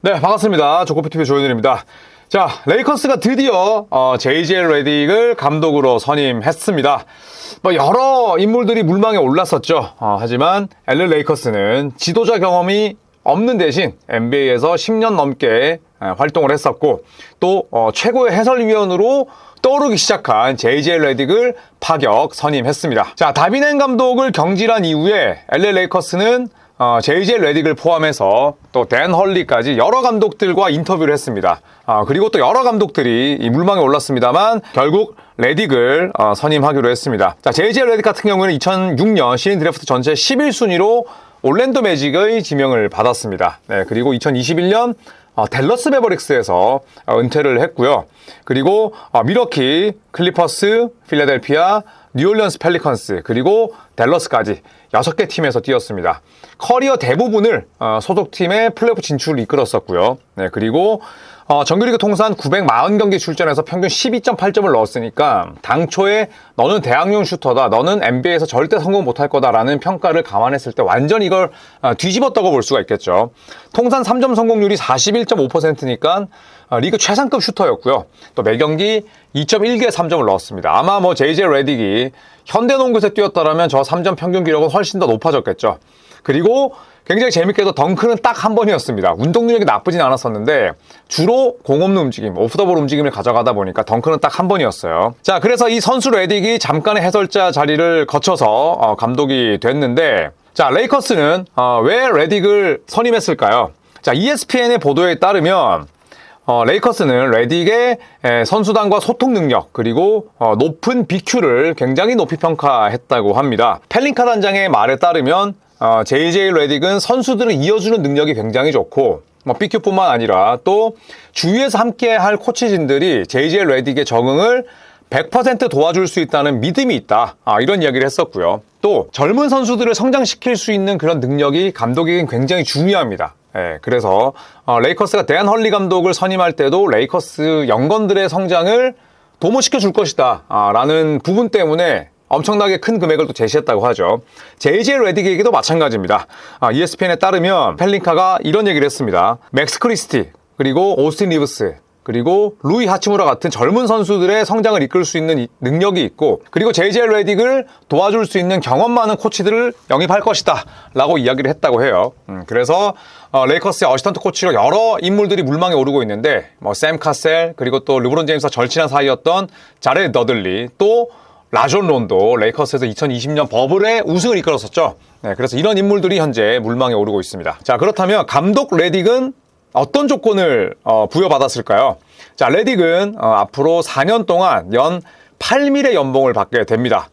네, 반갑습니다. 조코피TV 조현일입니다. 자, 레이커스가 드디어 JJ 레딕을 감독으로 선임했습니다. 여러 인물들이 물망에 올랐었죠. 하지만 LA 레이커스는 지도자 경험이 없는 대신 NBA에서 10년 넘게 활동을 했었고 또 최고의 해설위원으로 떠오르기 시작한 JJ 레딕을 파격 선임했습니다. 자, 다비넨 감독을 경질한 이후에 LA 레이커스는 JJ 레딕을 포함해서 또 댄 헐리까지 여러 감독들과 인터뷰를 했습니다. 그리고 또 여러 감독들이 이 물망에 올랐습니다만 결국 레딕을 선임하기로 했습니다. 자, JJ 레딕 같은 경우에는 2006년 신인 드래프트 전체 11순위로 올랜도 매직의 지명을 받았습니다. 네, 그리고 2021년 댈러스 매버릭스에서 은퇴를 했고요. 그리고 밀워키, 클리퍼스, 필라델피아, 뉴올리언스 펠리컨스, 그리고 댈러스까지 6개 팀에서 뛰었습니다. 커리어 대부분을 소속팀의 플레이오프 진출을 이끌었었고요. 네, 그리고 정규리그 통산 940경기 출전해서 평균 12.8점을 넣었으니까 당초에 너는 대학용 슈터다, 너는 NBA에서 절대 성공 못할 거다라는 평가를 감안했을 때 완전히 이걸 뒤집었다고 볼 수가 있겠죠. 통산 3점 성공률이 41.5%니까 리그 최상급 슈터였고요. 또 매경기 2.1개의 3점을 넣었습니다. 아마 JJ 레딕이 현대농구에서 뛰었더라면 저 3점 평균 기록은 훨씬 더 높아졌겠죠. 그리고 굉장히 재밌게도 덩크는 딱 한 번이었습니다. 운동 능력이 나쁘진 않았었는데 주로 공 없는 움직임, 오프 더 볼 움직임을 가져가다 보니까 덩크는 딱 한 번이었어요. 자, 그래서 이 선수 레딕이 잠깐의 해설자 자리를 거쳐서 감독이 됐는데, 자, 레이커스는 왜 레딕을 선임했을까요? 자, ESPN의 보도에 따르면 레이커스는 레딕의 선수단과 소통 능력 그리고 높은 BQ를 굉장히 높이 평가했다고 합니다. 펠린카 단장의 말에 따르면 JJ 레딕은 선수들을 이어주는 능력이 굉장히 좋고 BQ뿐만 아니라 또 주위에서 함께 할 코치진들이 JJ 레딕의 적응을 100% 도와줄 수 있다는 믿음이 있다. 이런 이야기를 했었고요. 또 젊은 선수들을 성장시킬 수 있는 그런 능력이 감독에겐 굉장히 중요합니다. 그래서 레이커스가 댄 헐리 감독을 선임할 때도 레이커스 영건들의 성장을 도모시켜 줄 것이다 라는 부분 때문에 엄청나게 큰 금액을 또 제시했다고 하죠. JJ 레딕에게도 마찬가지입니다. ESPN에 따르면 펠린카가 이런 얘기를 했습니다. 맥스 크리스티, 그리고 오스틴 리브스, 그리고 루이 하치무라 같은 젊은 선수들의 성장을 이끌 수 있는 능력이 있고, 그리고 JJ 레딕을 도와줄 수 있는 경험 많은 코치들을 영입할 것이다 라고 이야기를 했다고 해요. 그래서 레이커스의 어시스턴트 코치로 여러 인물들이 물망에 오르고 있는데 샘 카셀, 그리고 또 르브론 제임스와 절친한 사이였던 자레드 더들리, 또 라존 론도 레이커스에서 2020년 버블의 우승을 이끌었었죠. 네, 그래서 이런 인물들이 현재 물망에 오르고 있습니다. 자, 그렇다면 감독 레딕은 어떤 조건을 부여받았을까요? 자, 레딕은 앞으로 4년 동안 연 8밀의 연봉을 받게 됩니다.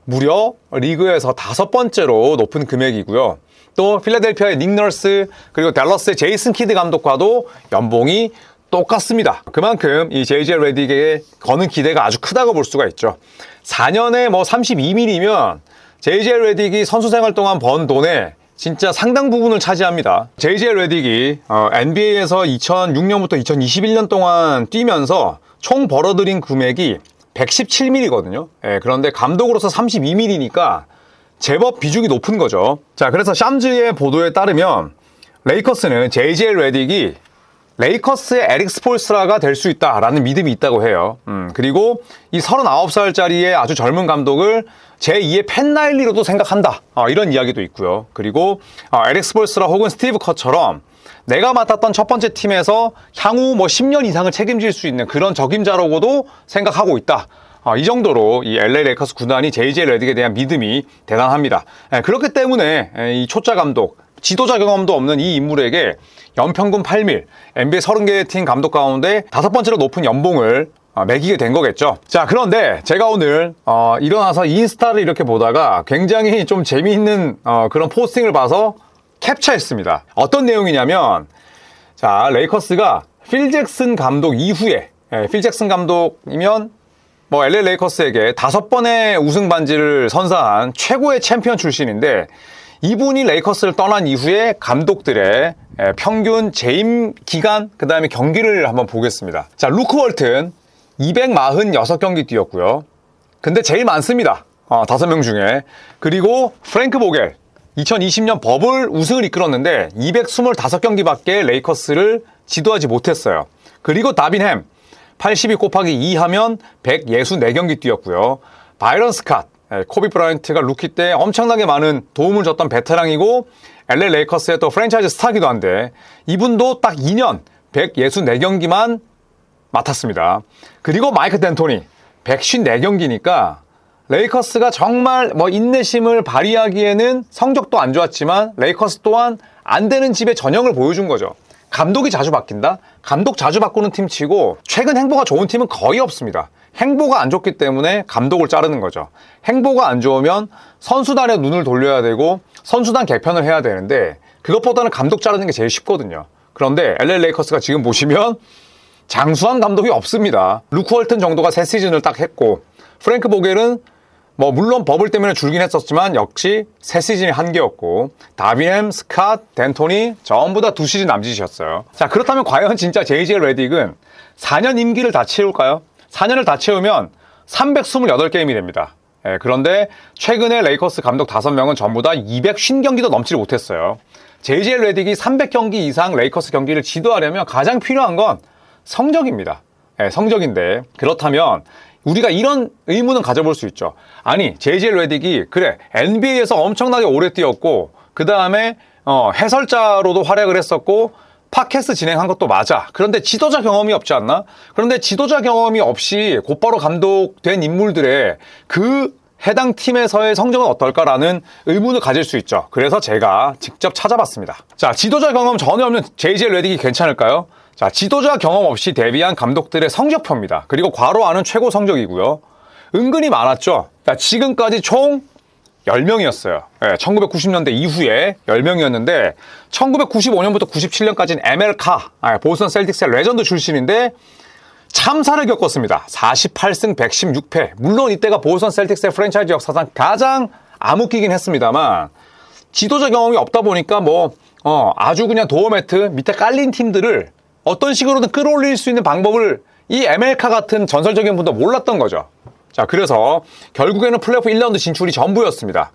무려 리그에서 5번째로 높은 금액이고요. 또 필라델피아의 닉 너스, 그리고 댈러스의 제이슨 키드 감독과도 연봉이 똑같습니다. 그만큼 이 JJ 레딕에게 거는 기대가 아주 크다고 볼 수가 있죠. 4년에 32밀이면 JJ 레딕이 선수 생활 동안 번 돈의 진짜 상당 부분을 차지합니다. JJ 레딕이 NBA에서 2006년부터 2021년 동안 뛰면서 총 벌어들인 금액이 117밀이거든요. 그런데 감독으로서 32밀이니까 제법 비중이 높은 거죠. 자, 그래서 샴즈의 보도에 따르면 레이커스는 JJ 레딕이 레이커스의 에릭 스폴스라가 될 수 있다라는 믿음이 있다고 해요. 그리고 이 39살짜리의 아주 젊은 감독을 제2의 팬 라일리로도 생각한다. 이런 이야기도 있고요. 그리고 에릭 스폴스라 혹은 스티브 커처럼 내가 맡았던 첫 번째 팀에서 향후 10년 이상을 책임질 수 있는 그런 적임자라고도 생각하고 있다. 이 정도로 이 LA 레이커스 구단이 JJ 레딕에 대한 믿음이 대단합니다. 그렇기 때문에 이 초짜 감독, 지도자 경험도 없는 이 인물에게 연평균 8밀, NBA 30개의 팀 감독 가운데 5번째로 높은 연봉을 매기게 된 거겠죠. 자, 그런데 제가 오늘 일어나서 인스타를 이렇게 보다가 굉장히 좀 재미있는 그런 포스팅을 봐서 캡처했습니다. 어떤 내용이냐면, 자, 레이커스가 필 잭슨 감독 이후에, 필 잭슨 감독이면 LA 레이커스에게 5번의 우승 반지를 선사한 최고의 챔피언 출신인데, 이분이 레이커스를 떠난 이후에 감독들의 평균 재임 기간, 그 다음에 경기를 한번 보겠습니다. 자, 루크 월튼 246경기 뛰었고요. 근데 제일 많습니다. 5명 중에. 그리고 프랭크 보겔 2020년 버블 우승을 이끌었는데 225경기밖에 레이커스를 지도하지 못했어요. 그리고 다빈 햄 82 곱하기 2 하면 164경기 뛰었고요. 바이런 스캇, 코비 브라이언트가 루키 때 엄청나게 많은 도움을 줬던 베테랑이고 LA 레이커스의 또 프랜차이즈 스타기도 한데 이분도 딱 2년 164경기만 맡았습니다. 그리고 마이크 댄토니 154경기니까 레이커스가 정말 인내심을 발휘하기에는 성적도 안 좋았지만 레이커스 또한 안 되는 집의 전형을 보여준 거죠. 감독이 자주 바뀐다? 감독 자주 바꾸는 팀 치고 최근 행보가 좋은 팀은 거의 없습니다. 행보가 안 좋기 때문에 감독을 자르는 거죠. 행보가 안 좋으면 선수단에 눈을 돌려야 되고 선수단 개편을 해야 되는데 그것보다는 감독 자르는 게 제일 쉽거든요. 그런데 LA 레이커스가 지금 보시면 장수한 감독이 없습니다. 루크 홀튼 정도가 새 시즌을 딱 했고 프랭크 보겔은 물론 버블 때문에 줄긴 했었지만 역시 새 시즌이 한계였고 다빈 햄, 스캇, 댄토니 전부 다 2시즌 남짓이었어요. 자, 그렇다면 과연 진짜 JJ 레딕은 4년 임기를 다 채울까요? 4년을 다 채우면 328게임이 됩니다. 그런데 최근에 레이커스 감독 5명은 전부 다 250경기도 넘지 못했어요. JJ 레딕이 300경기 이상 레이커스 경기를 지도하려면 가장 필요한 건 성적입니다. 성적인데 그렇다면 우리가 이런 의문은 가져볼 수 있죠. 아니, JJ 레딕이 그래 NBA에서 엄청나게 오래 뛰었고 그 다음에 해설자로도 활약을 했었고 팟캐스트 진행한 것도 맞아. 그런데 지도자 경험이 없지 않나? 그런데 지도자 경험이 없이 곧바로 감독된 인물들의 그 해당 팀에서의 성적은 어떨까라는 의문을 가질 수 있죠. 그래서 제가 직접 찾아봤습니다. 자, 지도자 경험 전혀 없는 JJ 레딕이 괜찮을까요? 자, 지도자 경험 없이 데뷔한 감독들의 성적표입니다. 그리고 괄호하는 최고 성적이고요. 은근히 많았죠. 자, 지금까지 총 10명이었어요. 1990년대 이후에 10명이었는데 1995년부터 97년까지는 ML카, 보스턴 셀틱스의 레전드 출신인데 참사를 겪었습니다. 48승 116패. 물론 이때가 보스턴 셀틱스의 프랜차이즈 역사상 가장 암흑기긴 했습니다만 지도자 경험이 없다 보니까 아주 그냥 도어 매트 밑에 깔린 팀들을 어떤 식으로든 끌어올릴 수 있는 방법을 이 ML카 같은 전설적인 분도 몰랐던 거죠. 자, 그래서 결국에는 플레이오프 1라운드 진출이 전부였습니다.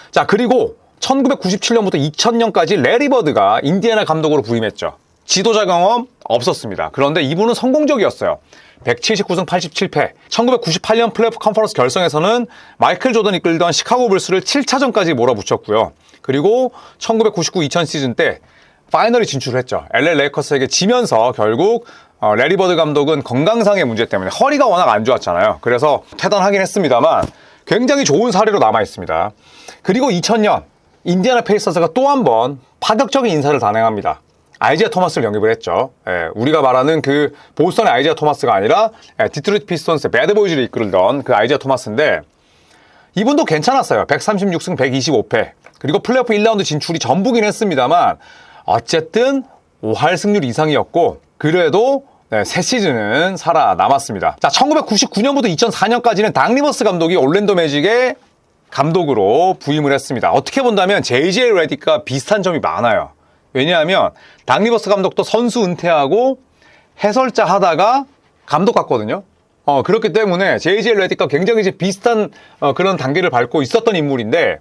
자, 그리고 1997년부터 2000년까지 레리 버드가 인디애나 감독으로 부임했죠. 지도자 경험 없었습니다. 그런데 이분은 성공적이었어요. 179승 87패. 1998년 플레이오프 컨퍼런스 결승에서는 마이클 조던이 이끌던 시카고 불스를 7차전까지 몰아붙였고요. 그리고 1999-2000 시즌 때 파이널에 진출을 했죠. LA 레이커스에게 지면서 결국 레리 버드 감독은 건강상의 문제 때문에 허리가 워낙 안 좋았잖아요. 그래서 퇴단하긴 했습니다만 굉장히 좋은 사례로 남아있습니다. 그리고 2000년 인디애나 페이서스가 또 한 번 파격적인 인사를 단행합니다. 아이지아 토마스를 영입을 했죠. 우리가 말하는 그 보스턴의 아이지아 토마스가 아니라 디트로이트 피스톤스의 배드보이즈를 이끌던 그 아이지아 토마스인데 이분도 괜찮았어요. 136승 125패. 그리고 플레이오프 1라운드 진출이 전부긴 했습니다만 어쨌든 5할 승률 이상이었고 그래도 새 시즌은 살아남았습니다. 자, 1999년부터 2004년까지는 닥 리버스 감독이 올랜도 매직의 감독으로 부임을 했습니다. 어떻게 본다면 JJ 레딕과 비슷한 점이 많아요. 왜냐하면 닥 리버스 감독도 선수 은퇴하고 해설자 하다가 감독 갔거든요. 그렇기 때문에 JJ 레딕과 굉장히 이제 비슷한 그런 단계를 밟고 있었던 인물인데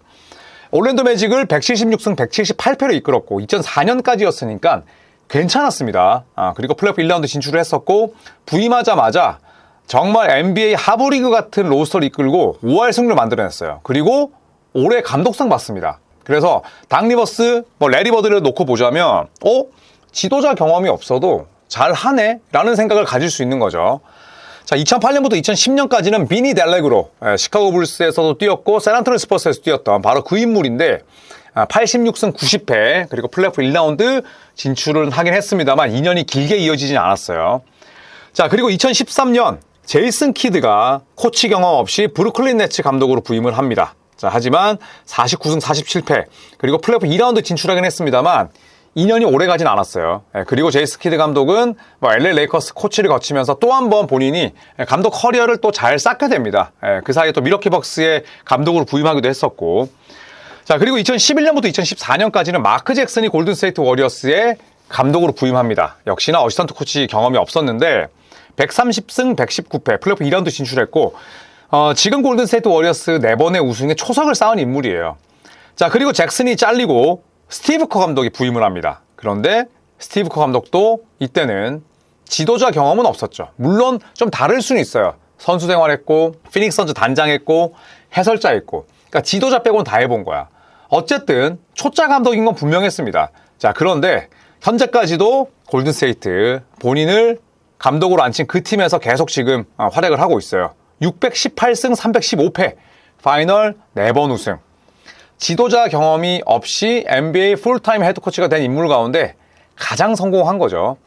올랜도 매직을 176승 178패로 이끌었고 2004년까지였으니까 괜찮았습니다. 그리고 플레이오프 1라운드 진출을 했었고 부임하자마자 정말 NBA 하브리그 같은 로스터를 이끌고 5할 승률을 만들어냈어요. 그리고 올해 감독상 받습니다. 그래서 닥 리버스, 레리 버드를 놓고 보자면 지도자 경험이 없어도 잘하네? 라는 생각을 가질 수 있는 거죠. 자, 2008년부터 2010년까지는 비니 델레그로 시카고 불스에서도 뛰었고 샌안토니 스퍼스에서 뛰었던 바로 그 인물인데 86승 90패 그리고 플레이오프 1라운드 진출을 하긴 했습니다만 2년이 길게 이어지진 않았어요. 자, 그리고 2013년 제이슨 키드가 코치 경험 없이 브루클린 네츠 감독으로 부임을 합니다. 자, 하지만 49승 47패 그리고 플레이오프 2라운드 진출하긴 했습니다만 2년이 오래 가진 않았어요. 그리고 제이슨 키드 감독은 LA 레이커스 코치를 거치면서 또 한 번 본인이 감독 커리어를 또 잘 쌓게 됩니다. 그 사이에 또 미러키 벅스의 감독으로 부임하기도 했었고 자, 그리고 2011년부터 2014년까지는 마크 잭슨이 골든스테이트 워리어스의 감독으로 부임합니다. 역시나 어시스턴트 코치 경험이 없었는데 130승 119패 플레이오프 2라운드 진출했고 지금 골든스테이트 워리어스 4번의 우승에 초석을 쌓은 인물이에요. 자, 그리고 잭슨이 잘리고 스티브 커 감독이 부임을 합니다. 그런데 스티브 커 감독도 이때는 지도자 경험은 없었죠. 물론 좀 다를 수는 있어요. 선수 생활했고, 피닉스 선즈 단장했고, 해설자했고. 그러니까 지도자 빼고는 다 해본 거야. 어쨌든 초짜 감독인 건 분명했습니다. 자, 그런데 현재까지도 골든스테이트 본인을 감독으로 앉힌 그 팀에서 계속 지금 활약을 하고 있어요. 618승 315패, 파이널 4번 우승. 지도자 경험이 없이 NBA 풀타임 헤드코치가 된 인물 가운데 가장 성공한 거죠.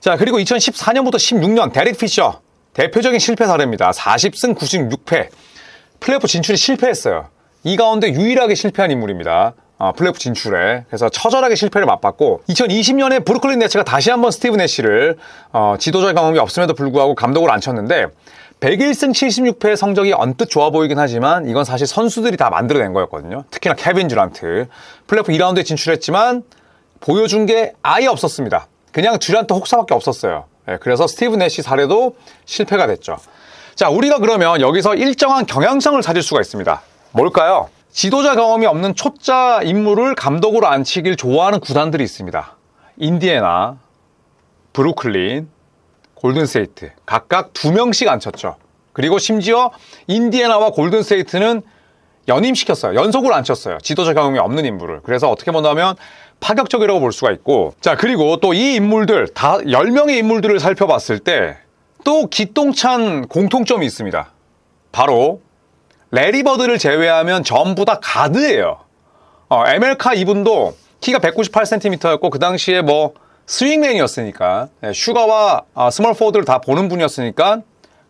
자, 그리고 2014년부터 16년 데릭 피셔, 대표적인 실패 사례입니다. 40승 96패, 플레이오프 진출이 실패했어요. 이 가운데 유일하게 실패한 인물입니다. 플레이오프 진출에. 그래서 처절하게 실패를 맛봤고 2020년에 브루클린 네츠가 다시 한번 스티브 내시를 지도자 경험이 없음에도 불구하고 감독으로 앉혔는데 101승 76패의 성적이 언뜻 좋아 보이긴 하지만 이건 사실 선수들이 다 만들어낸 거였거든요. 특히나 케빈 듀란트. 플레이오프 2라운드에 진출했지만 보여준 게 아예 없었습니다. 그냥 듀란트 혹사밖에 없었어요. 그래서 스티브 내시 사례도 실패가 됐죠. 자, 우리가 그러면 여기서 일정한 경향성을 찾을 수가 있습니다. 뭘까요? 지도자 경험이 없는 초짜 인물을 감독으로 앉히길 좋아하는 구단들이 있습니다. 인디애나, 브루클린, 골든스테이트 각각 2명씩 앉혔죠. 그리고 심지어 인디애나와 골든스테이트는 연임시켰어요. 연속으로 앉혔어요. 지도자 경험이 없는 인물을. 그래서 어떻게 본다면 파격적이라고 볼 수가 있고, 자, 그리고 또 이 인물들 다 10명의 인물들을 살펴봤을 때 또 기똥찬 공통점이 있습니다. 바로 레리 버드를 제외하면 전부 다 가드예요. 에멜카 이분도 키가 198cm였고 그 당시에 뭐 스윙맨이었으니까, 슈가와 스몰 포워드를 다 보는 분이었으니까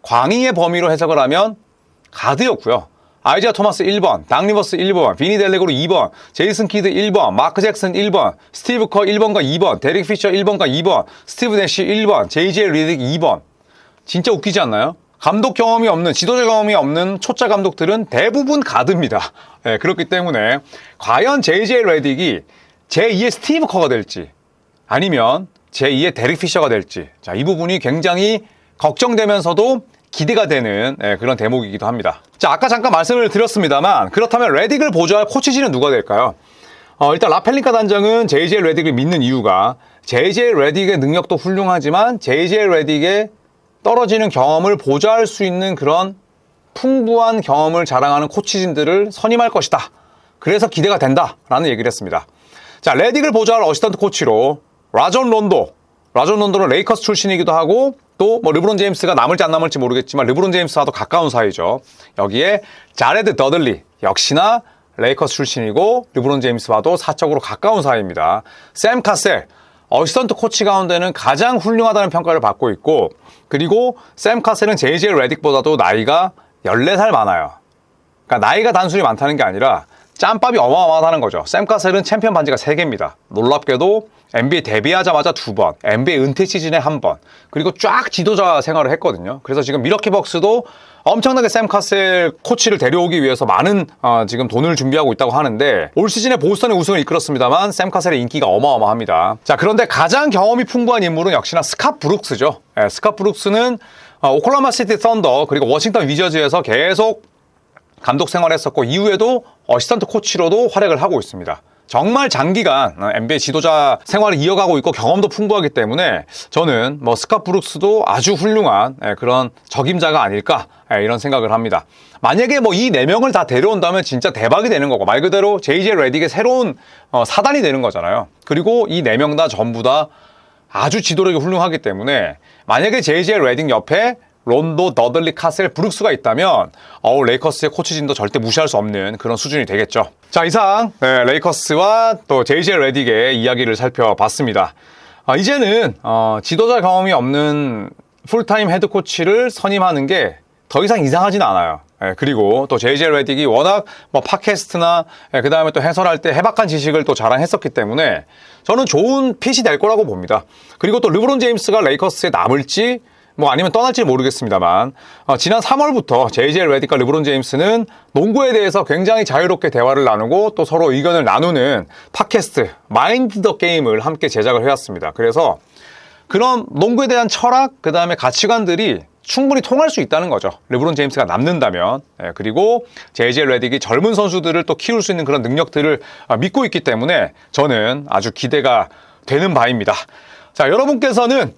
광의의 범위로 해석을 하면 가드였고요. 아이지아 토마스 1번, 닥 리버스 1번, 비니 델레고로 2번, 제이슨 키드 1번, 마크 잭슨 1번, 스티브 커 1번과 2번, 데릭 피셔 1번과 2번, 스티브 내시 1번, JJ 리딕 2번. 진짜 웃기지 않나요? 감독 경험이 없는, 지도자 경험이 없는 초짜 감독들은 대부분 가드입니다. 그렇기 때문에 과연 JJ 레딕이 제2의 스티브 커가 될지 아니면 제2의 데릭 피셔가 될지, 자, 이 부분이 굉장히 걱정되면서도 기대가 되는 그런 대목이기도 합니다. 자, 아까 잠깐 말씀을 드렸습니다만 그렇다면 레딕을 보좌할 코치진은 누가 될까요? 일단 라펠링카 단장은 JJ 레딕을 믿는 이유가 JJ 레딕의 능력도 훌륭하지만 JJ 레딕의 떨어지는 경험을 보좌할 수 있는 그런 풍부한 경험을 자랑하는 코치진들을 선임할 것이다. 그래서 기대가 된다라는 얘기를 했습니다. 자, 레딕을 보좌할 어시스턴트 코치로 라존 론도는 레이커스 출신이기도 하고 또 뭐 르브론 제임스가 남을지 안 남을지 모르겠지만 르브론 제임스와도 가까운 사이죠. 여기에 자레드 더들리 역시나 레이커스 출신이고 르브론 제임스와도 사적으로 가까운 사이입니다. 샘 카셀 어시스턴트 코치 가운데는 가장 훌륭하다는 평가를 받고 있고, 그리고 샘 카셀은 JJ 레딕보다도 나이가 14살 많아요. 그러니까 나이가 단순히 많다는 게 아니라 짬밥이 어마어마하다는 거죠. 샘 카셀은 챔피언 반지가 3개입니다. 놀랍게도 NBA 데뷔하자마자 2번, NBA 은퇴 시즌에 1번, 그리고 쫙 지도자 생활을 했거든요. 그래서 지금 미러키 벅스도 엄청나게 샘 카셀 코치를 데려오기 위해서 많은 지금 돈을 준비하고 있다고 하는데, 올 시즌에 보스턴의 우승을 이끌었습니다만 샘 카셀의 인기가 어마어마합니다. 자, 그런데 가장 경험이 풍부한 인물은 역시나 스캇 브룩스죠. 스캇 브룩스는 오클라호마 시티 썬더 그리고 워싱턴 위저즈에서 계속 감독 생활했었고 이후에도 어시스턴트 코치로도 활약을 하고 있습니다. 정말 장기간 NBA 지도자 생활을 이어가고 있고 경험도 풍부하기 때문에 저는 뭐 스캇 브룩스도 아주 훌륭한 그런 적임자가 아닐까 이런 생각을 합니다. 만약에 뭐 이 4명을 다 데려온다면 진짜 대박이 되는 거고, 말 그대로 JJ 레딕의 새로운 사단이 되는 거잖아요. 그리고 이 4명 다 전부 다 아주 지도력이 훌륭하기 때문에 만약에 JJ 레딕 옆에 론도, 더들리, 카셀, 브룩스가 있다면 레이커스의 코치진도 절대 무시할 수 없는 그런 수준이 되겠죠. 자, 이상 레이커스와 또 JJ 레딕의 이야기를 살펴봤습니다. 이제는 지도자 경험이 없는 풀타임 헤드코치를 선임하는 게 더 이상 이상하진 않아요. 그리고 또 JJ 레딕이 워낙 뭐 팟캐스트나 그 다음에 또 해설할 때 해박한 지식을 또 자랑했었기 때문에 저는 좋은 핏이 될 거라고 봅니다. 그리고 또 르브론 제임스가 레이커스에 남을지 뭐 아니면 떠날지 모르겠습니다만 지난 3월부터 JJ 레딕과 르브론 제임스는 농구에 대해서 굉장히 자유롭게 대화를 나누고 또 서로 의견을 나누는 팟캐스트 마인드 더 게임을 함께 제작을 해왔습니다. 그래서 그런 농구에 대한 철학, 그 다음에 가치관들이 충분히 통할 수 있다는 거죠. 르브론 제임스가 남는다면. 그리고 JJ 레딕이 젊은 선수들을 또 키울 수 있는 그런 능력들을 믿고 있기 때문에 저는 아주 기대가 되는 바입니다. 자, 여러분께서는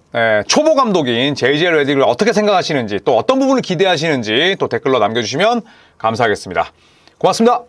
초보 감독인 JJ 레딕을 어떻게 생각하시는지, 또 어떤 부분을 기대하시는지 또 댓글로 남겨주시면 감사하겠습니다. 고맙습니다.